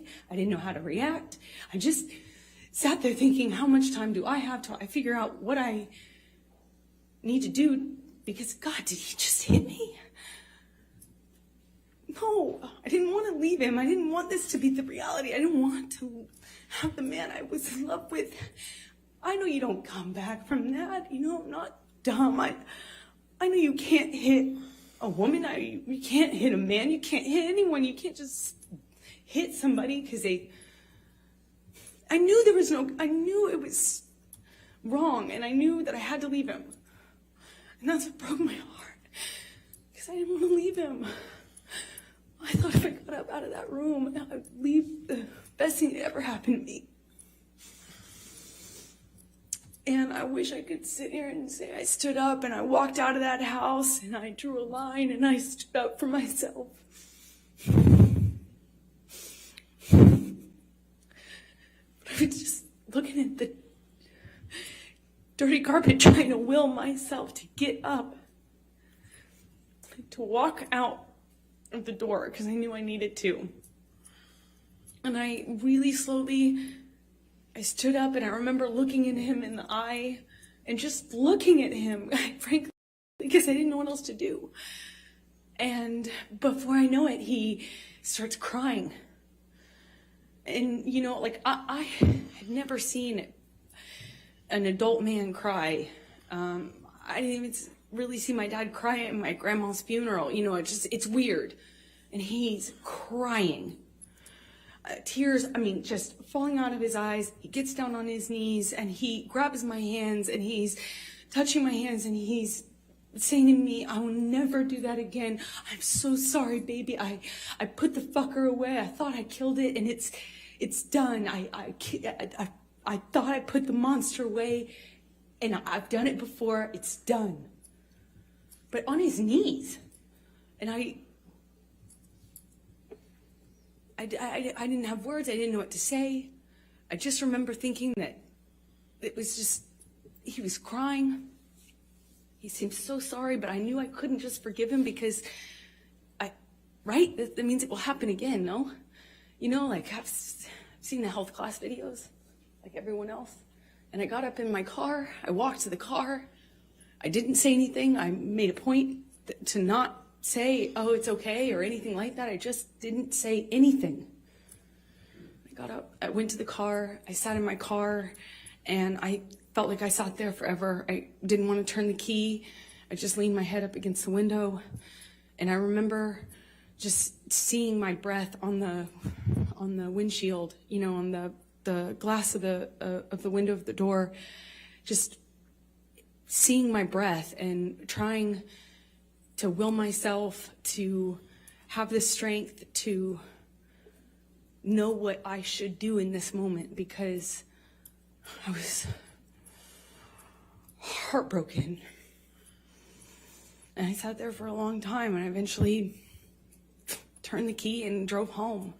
say. I didn't know how to react. I just sat there thinking, how much time do I have till I figure out what I need to do? Because, God, did he just hit me? No, I didn't want to leave him. I didn't want this to be the reality. I didn't want to have the man I was in love with. I know you don't come back from that. You know, I'm not dumb. I know you can't hit a woman. You can't hit a man. You can't hit anyone. You can't just hit somebody because I knew it was wrong, and I knew that I had to leave him. And that's what broke my heart, because I didn't want to leave him. I thought if I got up out of that room, I would leave the best thing that ever happened to me. And I wish I could sit here and say I stood up and I walked out of that house and I drew a line and I stood up for myself. But I was just looking at the dirty carpet, trying to will myself to get up, to walk out of the door, because I knew I needed to. And I really slowly, I stood up, and I remember looking at him in the eye and just looking at him, frankly, because I didn't know what else to do. And before I know it, he starts crying. And, you know, like, I had never seen an adult man cry. I didn't even really see my dad cry at my grandma's funeral. You know, it's weird. And he's crying. Tears, just falling out of his eyes. He gets down on his knees and he grabs my hands and he's touching my hands and he's saying to me, I will never do that again. I'm so sorry, baby. I put the fucker away. I thought I killed it and it's done. I thought I put the monster away and I've done it before. It's done. But on his knees. And I didn't have words. I didn't know what to say. I just remember thinking that it was just, he was crying. He seemed so sorry, but I knew I couldn't just forgive him because right? That means it will happen again, no? You know, like I've seen the health class videos, like everyone else. And I got up in my car. I walked to the car. I didn't say anything. I made a point to not say, oh, it's okay or anything like that. I just didn't say anything. I got up, I went to the car, I sat in my car, and I felt like I sat there forever. I didn't want to turn the key. I just leaned my head up against the window, and I remember just seeing my breath on the windshield, you know, on the glass of the window of the door, just seeing my breath and trying to will myself to have the strength to know what I should do in this moment, because I was heartbroken. And I sat there for a long time, and I eventually turned the key and drove home.